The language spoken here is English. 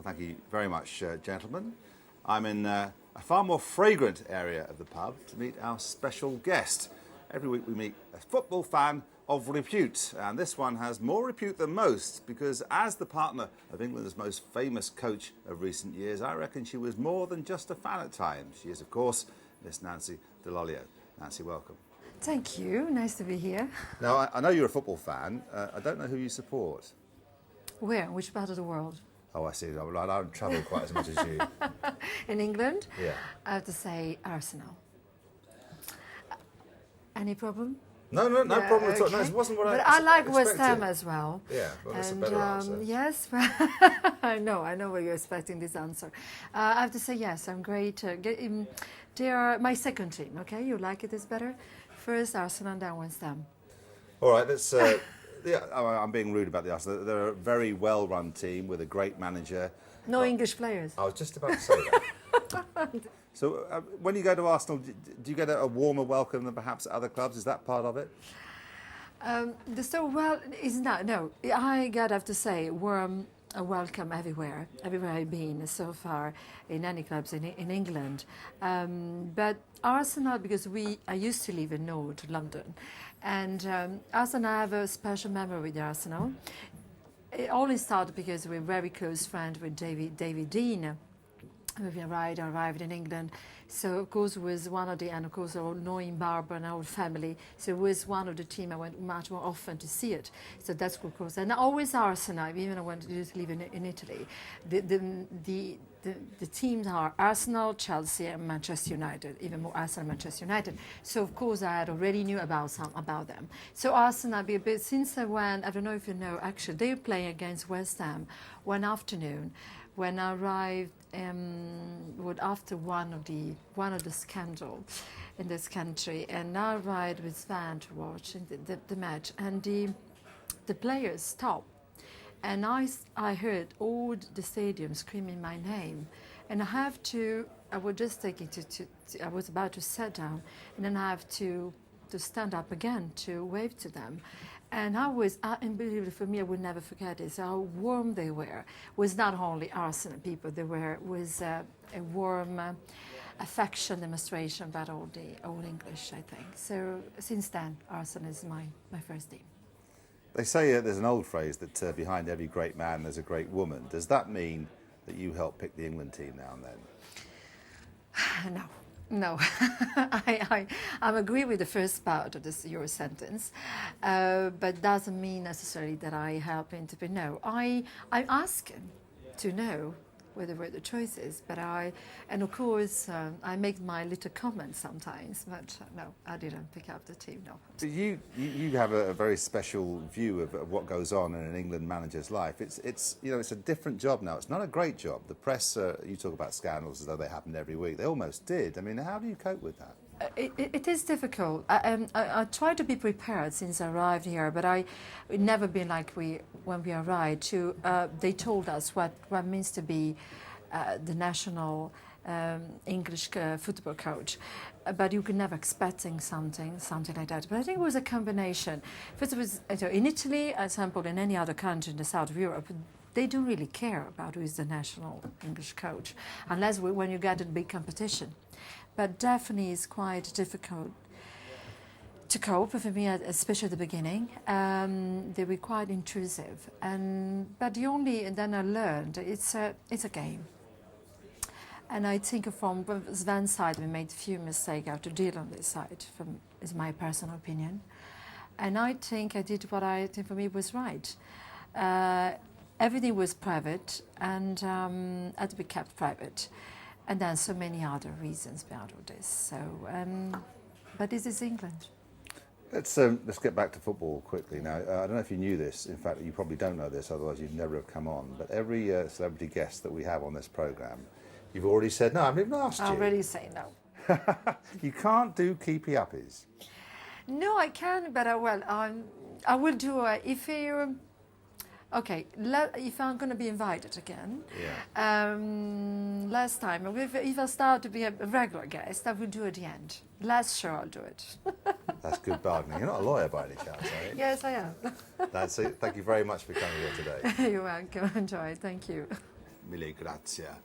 thank you very much, gentlemen. I'm in a far more fragrant area of the pub to meet our special guest. Every week we meet a football fan of repute, and this one has more repute than most because as the partner of England's most famous coach of recent years, I reckon she was more than just a fan at times. She is, of course, Miss Nancy Dell Ollio. Nancy, welcome. Thank you. Nice to be here. Now, I know you're a football fan. I don't know who you support. Where? Which part of the world? Oh, I see. I don't travel quite as much as you. In England? Yeah. I have to say Arsenal. Any problem? No problem at all. Okay. No, it wasn't what but I I like expected. West Ham as well. Yeah, well, that's a better answer. Yes, I know where you're expecting this answer. I have to say yes, I'm great. They are my second team, okay? You like it is better? First Arsenal and then West Ham. All right, let's... yeah, I'm being rude about the Arsenal. They're a very well-run team with a great manager. No English players. I was just about to say that. So when you go to Arsenal, do you get a warmer welcome than perhaps at other clubs? Is that part of it? It's not. No, I have to say, warm welcome everywhere I've been so far in any clubs in England. But Arsenal, because I used to live in North London, and Arsenal, I have a special memory with Arsenal. It only started because we're very close friends with David Dean. We arrived in England, so of course was one of and of course knowing Barbara and our family, so it was one of the team I went much more often to see it. So that's of course, and always Arsenal. Even when I went to live in Italy, the teams are Arsenal, Chelsea, and Manchester United. Even more Arsenal, Manchester United. So of course I had already knew about them. So Arsenal, since I went, I don't know if you know, actually they were playing against West Ham one afternoon. When I arrived, after one of the scandal in this country, and I arrived with Van to watch the match, and the players stopped, and I heard all the stadium screaming my name, and I was just taking I was about to sit down, and then I have to stand up again to wave to them. And unbelievably for me, I would never forget this, how warm they were. It was not only Arsenal people, was a warm affection demonstration about all English, I think. So since then, Arsenal is my first team. They say there's an old phrase that behind every great man there's a great woman. Does that mean that you help pick the England team now and then? No, I agree with the first part of your sentence, but doesn't mean necessarily that I help him to be. No, I ask him to know whether were the choices, and of course I make my little comments sometimes, but no, I didn't pick up the team. No. But you have a very special view of what goes on in an England manager's life. It's a different job now. It's not a great job. The press, you talk about scandals as though they happened every week. They almost did. I mean, how do you cope with that? It is difficult. I try to be prepared since I arrived here, but it never been like when we arrived. They told us what it means to be the national English football coach, but you could never expecting something like that. But I think it was a combination. First, it was in Italy, as example, in any other country in the south of Europe. They don't really care about who is the national English coach, unless when you get a big competition. But definitely it's quite difficult to cope for me, especially at the beginning. They were quite intrusive, and then I learned it's a game. And I think from Sven's side, we made a few mistakes how to deal on this side. Is my personal opinion, and I think I did what I think for me was right. Everything was private and had to be kept private. And then so many other reasons behind all this. So, but this is England. Let's get back to football quickly now. I don't know if you knew this. In fact, you probably don't know this, otherwise you'd never have come on. But every celebrity guest that we have on this programme, you've already said no. I haven't even asked you. I already say no. You can't do keepy uppies. No, I can, but I will do if you. Okay, if I'm going to be invited again, last time, if I start to be a regular guest, I will do at the end. Last show, I'll do it. That's good bargaining. You're not a lawyer by any chance, are you? Yes, I am. That's it. Thank you very much for coming here today. You're welcome. Enjoy. Thank you. Mille grazie.